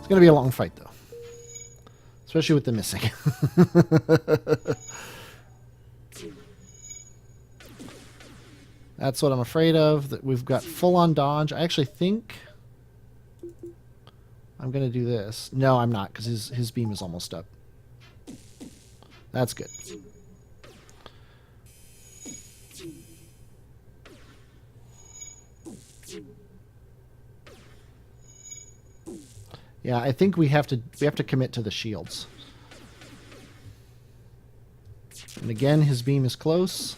It's going to be a long fight, though. Especially with the missing. That's what I'm afraid of. That we've got full-on dodge. I actually think I'm going to do this. No, I'm not, because his beam is almost up. That's good. Yeah, I think we have to commit to the shields. And again, his beam is close.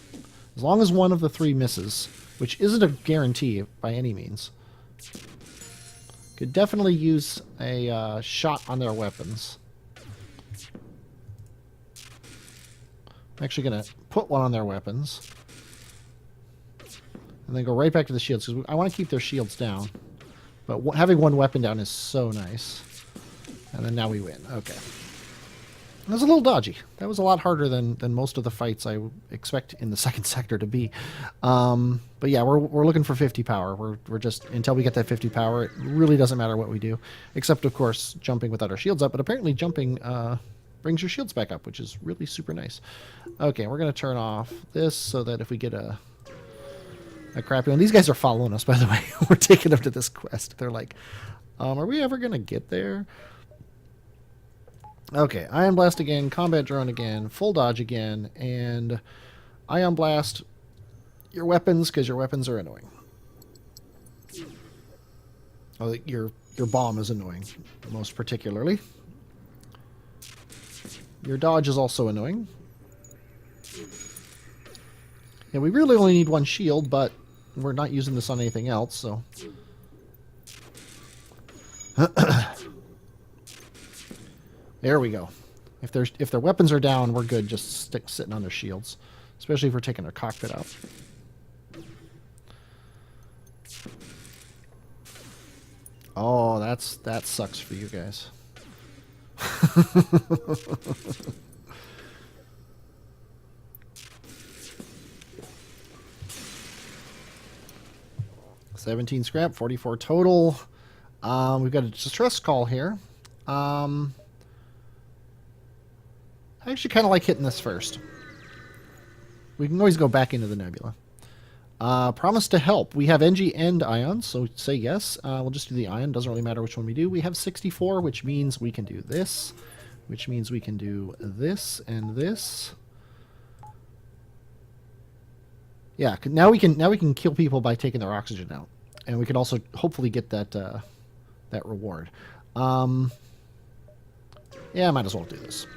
As long as one of the three misses, which isn't a guarantee by any means. Could definitely use a shot on their weapons. I'm actually going to put one on their weapons. And then go right back to the shields, because I want to keep their shields down. But having one weapon down is so nice. And then now we win. Okay. That was a little dodgy. That was a lot harder than most of the fights I expect in the second sector to be. But yeah, we're looking for 50 power. We're just, until we get that 50 power, it really doesn't matter what we do. Except, of course, jumping without our shields up. But apparently jumping brings your shields back up, which is really super nice. Okay, we're going to turn off this so that if we get a crappy one. These guys are following us, by the way. We're taking them to this quest. They're like, are we ever going to get there? Okay, Ion Blast again, Combat Drone again, Full Dodge again, and Ion Blast your weapons, because your weapons are annoying. Oh, your bomb is annoying, most particularly. Your dodge is also annoying. Yeah, we really only need one shield, but we're not using this on anything else, so... There we go. If their weapons are down, we're good just sitting on their shields. Especially if we're taking their cockpit out. Oh, that sucks for you guys. 17 scrap, 44 total. We've got a distress call here. I actually kind of like hitting this first. We can always go back into the nebula. Promise to help. We have NG and Ion, so say yes. We'll just do the Ion. Doesn't really matter which one we do. We have 64, which means we can do this. Which means we can do this and this. Yeah, now we can kill people by taking their oxygen out, and we can also hopefully get that that reward. Yeah, I might as well do this.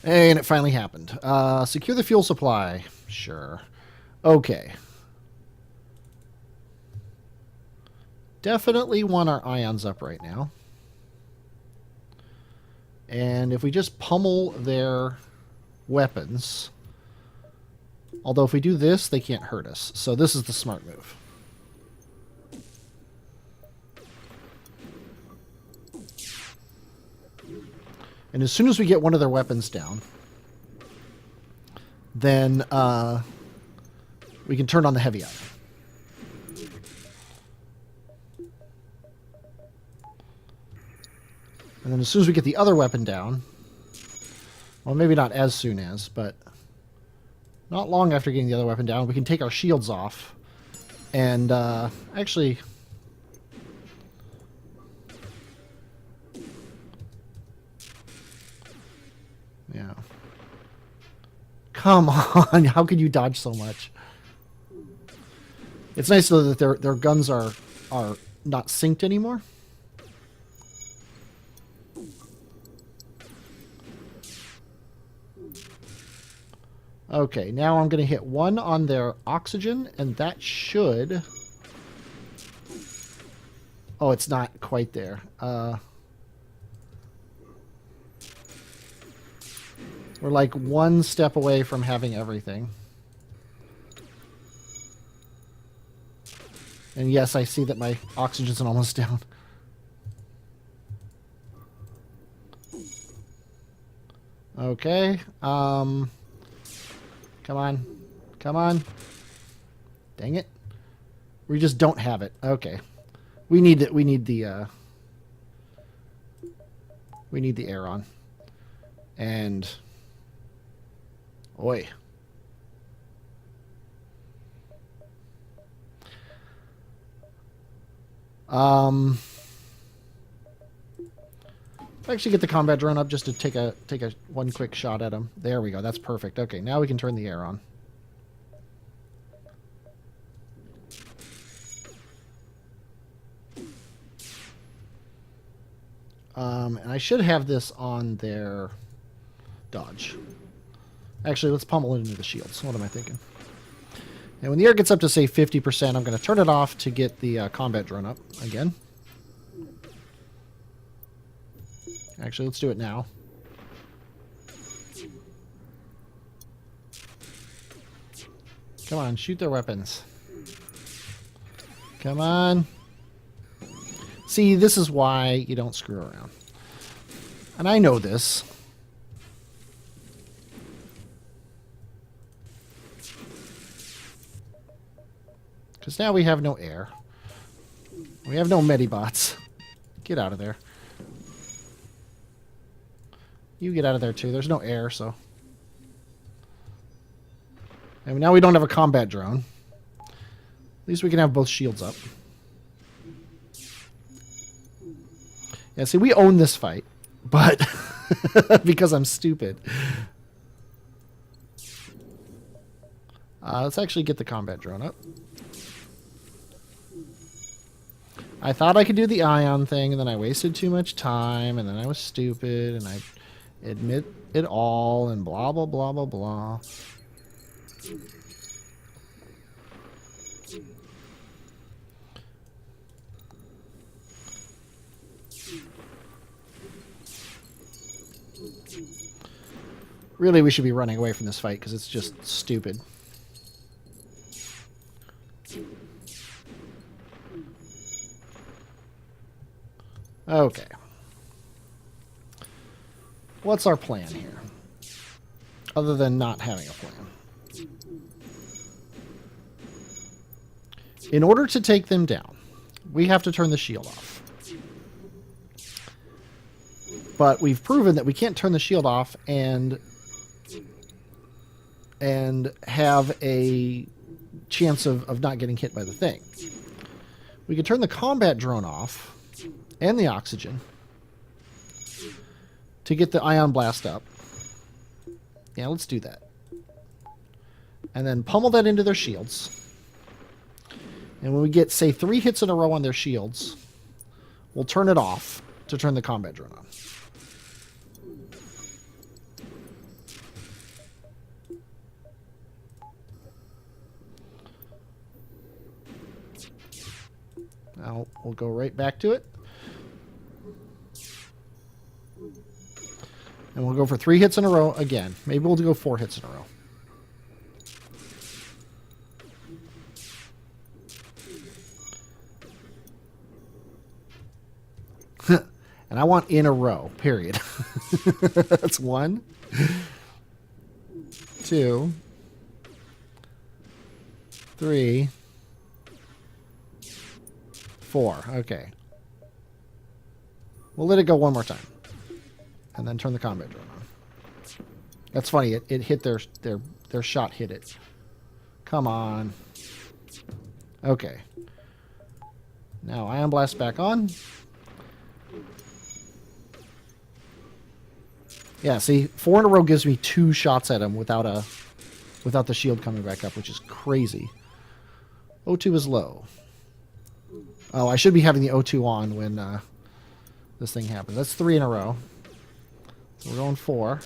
And it finally happened. Secure the fuel supply. Sure. Okay. Definitely want our ions up right now. And if we just pummel their weapons... Although if we do this, they can't hurt us. So this is the smart move. And as soon as we get one of their weapons down, then we can turn on the heavy ion. And then as soon as we get the other weapon down, well, maybe not as soon as, but not long after getting the other weapon down, we can take our shields off. And actually... Yeah. Come on, how could you dodge so much? It's nice though that their guns are not synced anymore. Okay, now I'm going to hit one on their oxygen, and that should... Oh, it's not quite there. We're like one step away from having everything. And yes, I see that my oxygen's almost down. Okay. Come on. Come on. Dang it. We just don't have it. Okay. We need the We need the air on. And... Oi. Actually get the combat drone up just to take a one quick shot at him. There we go. That's perfect. Okay, now we can turn the air on. And I should have this on their dodge. Actually, let's pummel it into the shields. What am I thinking? And when the air gets up to, say, 50%, I'm going to turn it off to get the combat drone up again. Actually, let's do it now. Come on, shoot their weapons. Come on. See, this is why you don't screw around. And I know this. Because now we have no air. We have no medibots. Get out of there. You get out of there too. There's no air, so... And now we don't have a combat drone. At least we can have both shields up. Yeah, see, we own this fight. But... because I'm stupid. Let's actually get the combat drone up. I thought I could do the ion thing, and then I wasted too much time, and then I was stupid, and I admit it all, and blah, blah, blah, blah, blah. Really, we should be running away from this fight, because it's just stupid. Okay. What's our plan here? Other than not having a plan. In order to take them down, we have to turn the shield off. But we've proven that we can't turn the shield off and have a chance of not getting hit by the thing. We could turn the combat drone off and the oxygen to get the ion blast up. Yeah, let's do that. And then pummel that into their shields. And when we get, say, 3 hits in a row on their shields, we'll turn it off to turn the combat drone on. Now we'll go right back to it. And we'll go for 3 hits in a row again. Maybe we'll go 4 hits in a row. And I want in a row, period. That's 1, 2, 3, 4. Okay. We'll let it go one more time. And then turn the combat drone on. That's funny. It hit their shot hit it. Come on. Okay. Now ion blast back on. Yeah, see, 4 in a row gives me 2 shots at him without the shield coming back up, which is crazy. O2 is low. Oh, I should be having the O2 on when this thing happens. That's 3 in a row. So we're going 4.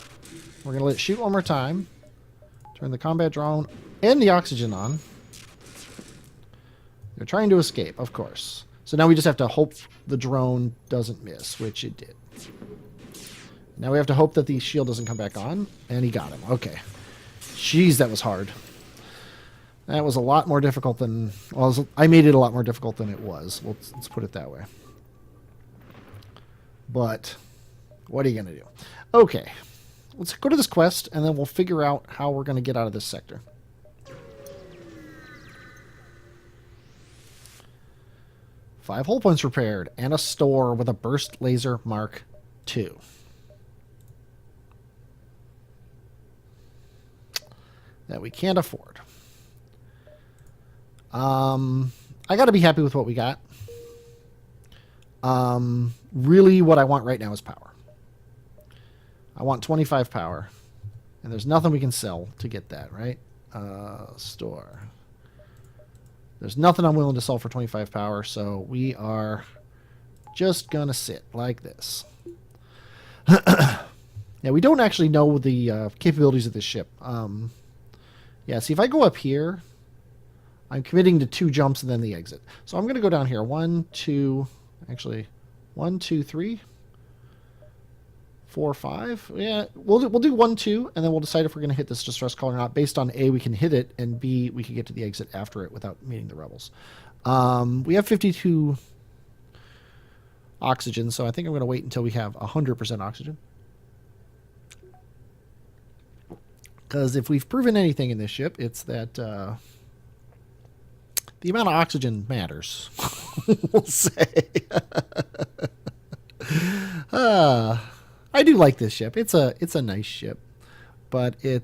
We're going to let it shoot one more time. Turn the combat drone and the oxygen on. They're trying to escape, of course. So now we just have to hope the drone doesn't miss, which it did. Now we have to hope that the shield doesn't come back on. And he got him. Okay. Jeez, that was hard. That was a lot more difficult than... Well, I made it a lot more difficult than it was. Let's put it that way. But what are you going to do? Okay. Let's go to this quest, and then we'll figure out how we're going to get out of this sector. Five hull points repaired, and a store with a burst laser Mark II. that we can't afford. I got to be happy with what we got. Really what I want right now is power. I want 25 power. And there's nothing we can sell to get that, right? Store. There's nothing I'm willing to sell for 25 power, so we are just going to sit like this. Yeah, we don't actually know the capabilities of this ship. Yeah, see, if I go up here, I'm committing to 2 jumps and then the exit. So I'm going to go down here. 1, 2, actually, 1, 2, 3, 4, 5. Yeah, we'll do 1, 2, and then we'll decide if we're going to hit this distress call or not. Based on A, we can hit it, and B, we can get to the exit after it without meeting the rebels. We have 52 oxygen, so I think I'm going to wait until we have 100% oxygen. Because if we've proven anything in this ship, it's that the amount of oxygen matters. We'll say. I do like this ship. It's a nice ship, but I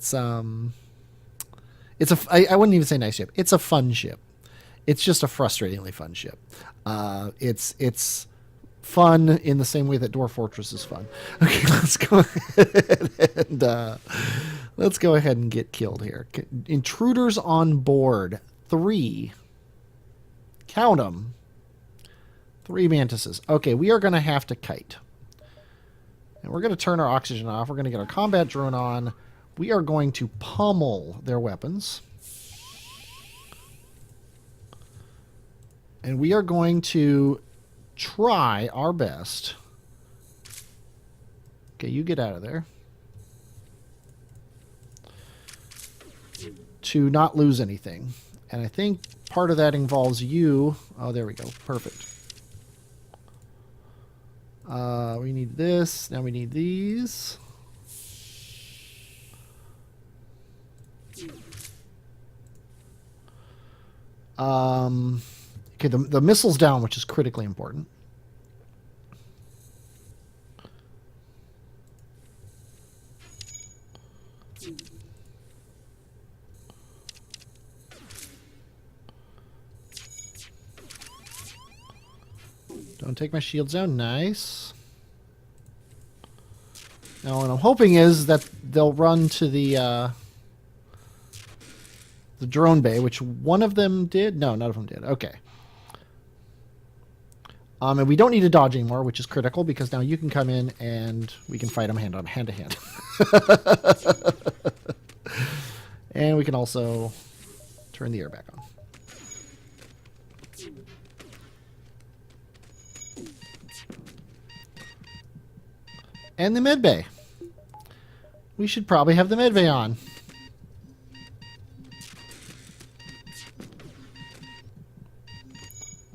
wouldn't even say nice ship. It's a fun ship. It's just a frustratingly fun ship. It's fun in the same way that Dwarf Fortress is fun. Okay, let's go ahead and get killed here. Intruders on board. 3. Count them. 3 mantises. Okay, we are going to have to kite. And we're going to turn our oxygen off. We're going to get our combat drone on. We are going to pummel their weapons. And we are going to try our best. Okay, you get out of there. To not lose anything. And I think part of that involves you. Oh, there we go. Perfect. We need this. Now we need these. Okay, the missile's down, which is critically important. Don't take my shields down. Nice. Now, what I'm hoping is that they'll run to the drone bay, which one of them did. No, none of them did. Okay. And we don't need to dodge anymore, which is critical because now you can come in and we can fight them hand to hand. And we can also turn the air back on. And the med bay. We should probably have the med bay on.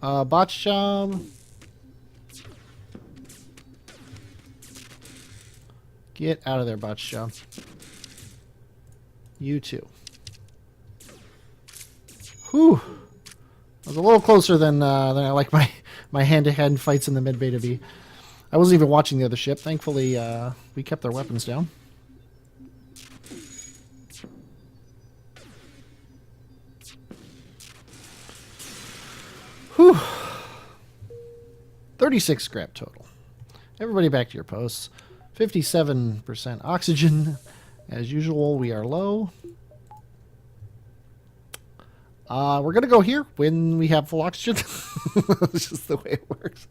Botch job. Get out of there, botch job. You too. Whew. I was a little closer than I like my hand-to-hand fights in the med bay to be. I wasn't even watching the other ship. Thankfully, we kept their weapons down. Whew. 36 scrap total. Everybody back to your posts. 57% oxygen. As usual, we are low. We're going to go here when we have full oxygen. It's just the way it works.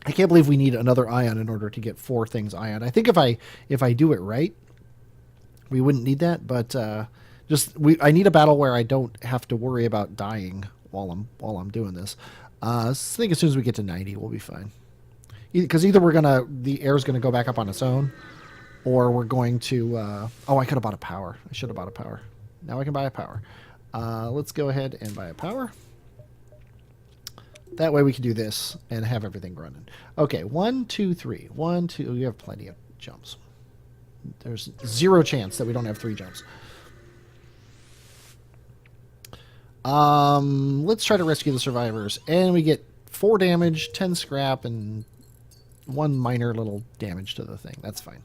I can't believe we need another ion in order to get 4 things ion. I think if I do it right, we wouldn't need that. But I need a battle where I don't have to worry about dying while I'm doing this. I think as soon as we get to 90, we'll be fine. Because either the air's gonna go back up on its own, or we're going to. Oh, I could have bought a power. I should have bought a power. Now I can buy a power. Let's go ahead and buy a power. That way we can do this and have everything running. Okay, 1, 2, 3. 1, 2. You have plenty of jumps. There's 0 chance that we don't have 3 jumps. Let's try to rescue the survivors. And we get 4 damage, 10 scrap, and 1 minor little damage to the thing. That's fine.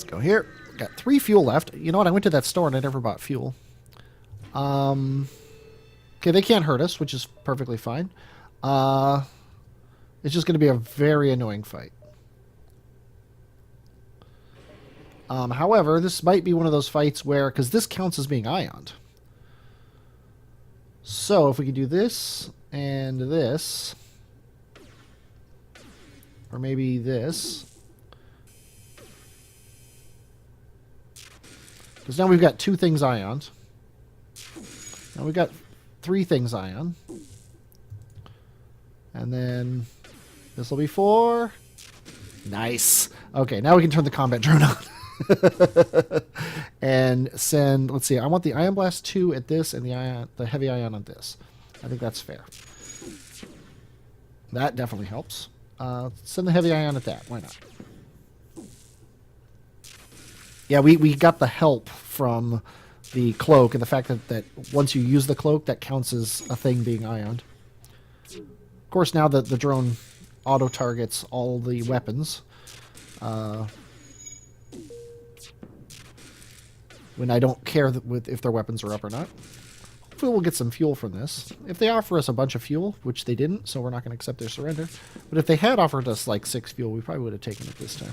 Go here. Got 3 fuel left. You know what? I went to that store and I never bought fuel. Okay, they can't hurt us, which is perfectly fine. It's just going to be a very annoying fight. However, this might be one of those fights where... Because this counts as being ioned. So, if we could do this and this... Or maybe this... Because now we've got 2 things ioned. Now we've got 3 things ion. And then this will be 4. Nice. Okay, now we can turn the combat drone on. And send, let's see, I want the Ion Blast 2 at this and the Heavy Ion on this. I think that's fair. That definitely helps. Send the Heavy Ion at that. Why not? Yeah, we got the help from the cloak and the fact that once you use the cloak, that counts as a thing being ioned. Of course, now that the drone auto-targets all the weapons, when I don't care if their weapons are up or not. Hopefully we'll get some fuel from this. If they offer us a bunch of fuel, which they didn't, so we're not going to accept their surrender. But if they had offered us like 6 fuel, we probably would have taken it this time.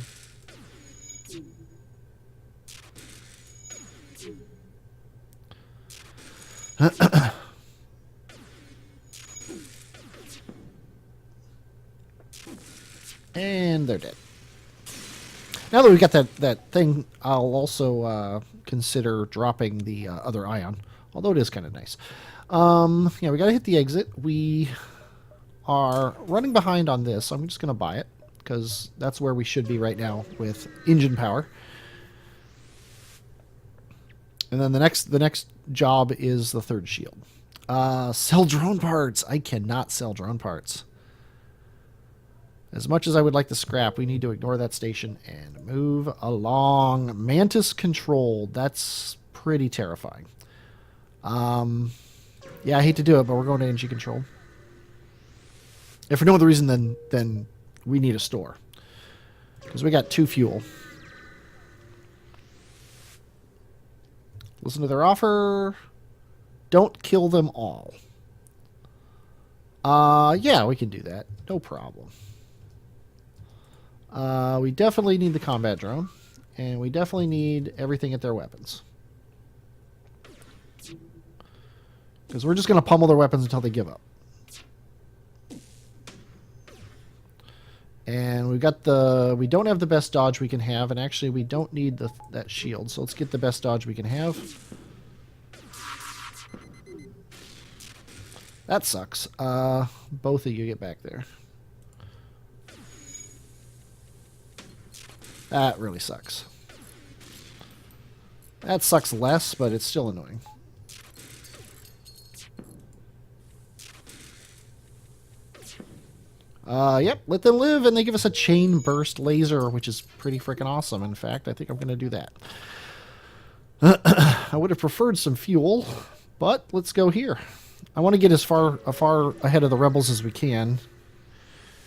And they're dead. Now that we've got that thing, I'll also consider dropping the other ion, although it is kind of nice. Yeah, we got to hit the exit. We are running behind on this, so I'm just going to buy it, because that's where we should be right now with engine power. And then the next job is the 3rd shield. Sell drone parts. I cannot sell drone parts. As much as I would like to scrap, we need to ignore that station and move along. Mantis controlled. That's pretty terrifying. Yeah, I hate to do it, but we're going to NG control. If for no other reason then we need a store. Because we got 2 fuel. Listen to their offer. Don't kill them all. Yeah, we can do that. No problem. We definitely need the combat drone. And we definitely need everything at their weapons. Because we're just going to pummel their weapons until they give up. And we don't have the best dodge we can have, and actually we don't need that shield, so let's get the best dodge we can have. That sucks. Both of you get back there. That really sucks. That sucks less, but it's still annoying. Yep, let them live, and they give us a chain burst laser, which is pretty freaking awesome. In fact, I think I'm going to do that. I would have preferred some fuel, but let's go here. I want to get as far ahead of the rebels as we can,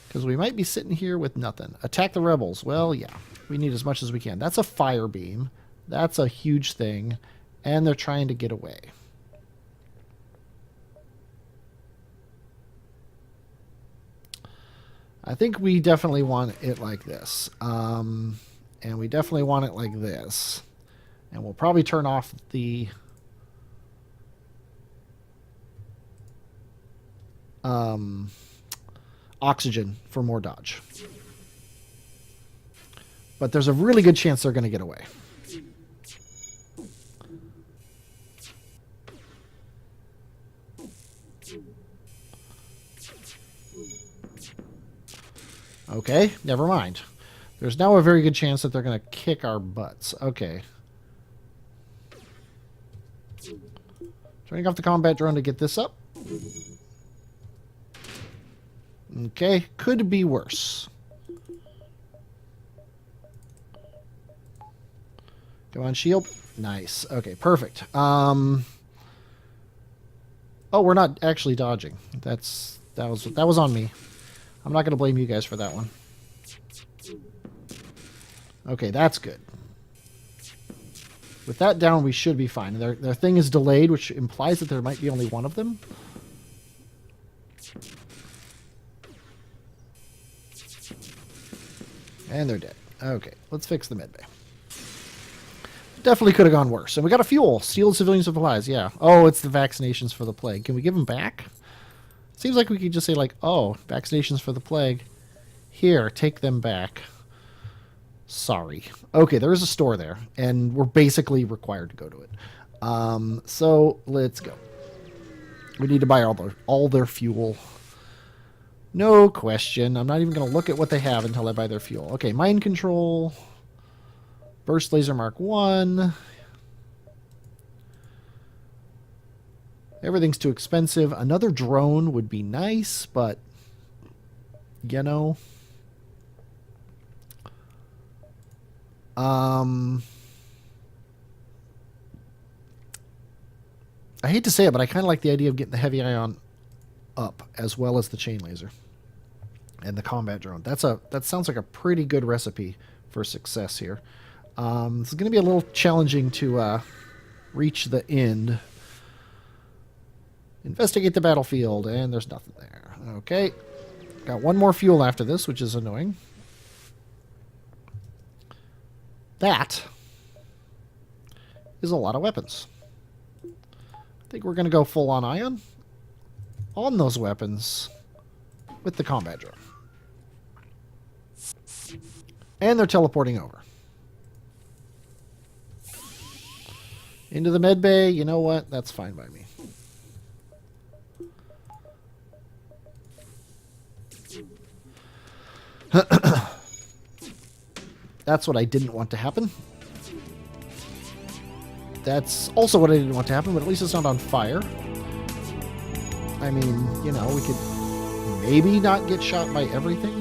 because we might be sitting here with nothing. Attack the rebels. Well, yeah, we need as much as we can. That's a fire beam. That's a huge thing, and they're trying to get away. I think we definitely want it like this. And we definitely want it like this. And we'll probably turn off the oxygen for more dodge. But there's a really good chance they're going to get away. Okay, never mind. There's now a very good chance that they're going to kick our butts. Okay. Turning off the combat drone to get this up. Okay, could be worse. Come on, shield. Nice. Okay, perfect. Oh, we're not actually dodging. That was on me. I'm not going to blame you guys for that one. Okay, that's good. With that down, we should be fine. Their thing is delayed, which implies that there might be only one of them. And they're dead. Okay, let's fix the medbay. Definitely could have gone worse. And we got a fuel. Steal civilian supplies, yeah. Oh, it's the vaccinations for the plague. Can we give them back? Seems like we could just say, like, oh, vaccinations for the plague. Here, take them back. Sorry. Okay, there is a store there, and we're basically required to go to it. So, let's go. We need to buy all their fuel. No question. I'm not even going to look at what they have until I buy their fuel. Okay, mind control. Burst laser Mark 1. Everything's too expensive. Another drone would be nice, but, you know. I hate to say it, but I kind of like the idea of getting the heavy ion up as well as the chain laser and the combat drone. That sounds like a pretty good recipe for success here. This is going to be a little challenging to reach the end. Investigate the battlefield, and there's nothing there. Okay. Got one more fuel after this, which is annoying. That is a lot of weapons. I think we're going to go full on ion on those weapons with the combat drone. And they're teleporting over. Into the med bay, you know what? That's fine by me. That's what I didn't want to happen. That's also what I didn't want to happen, but at least it's not on fire. I mean, you know, we could maybe not get shot by everything.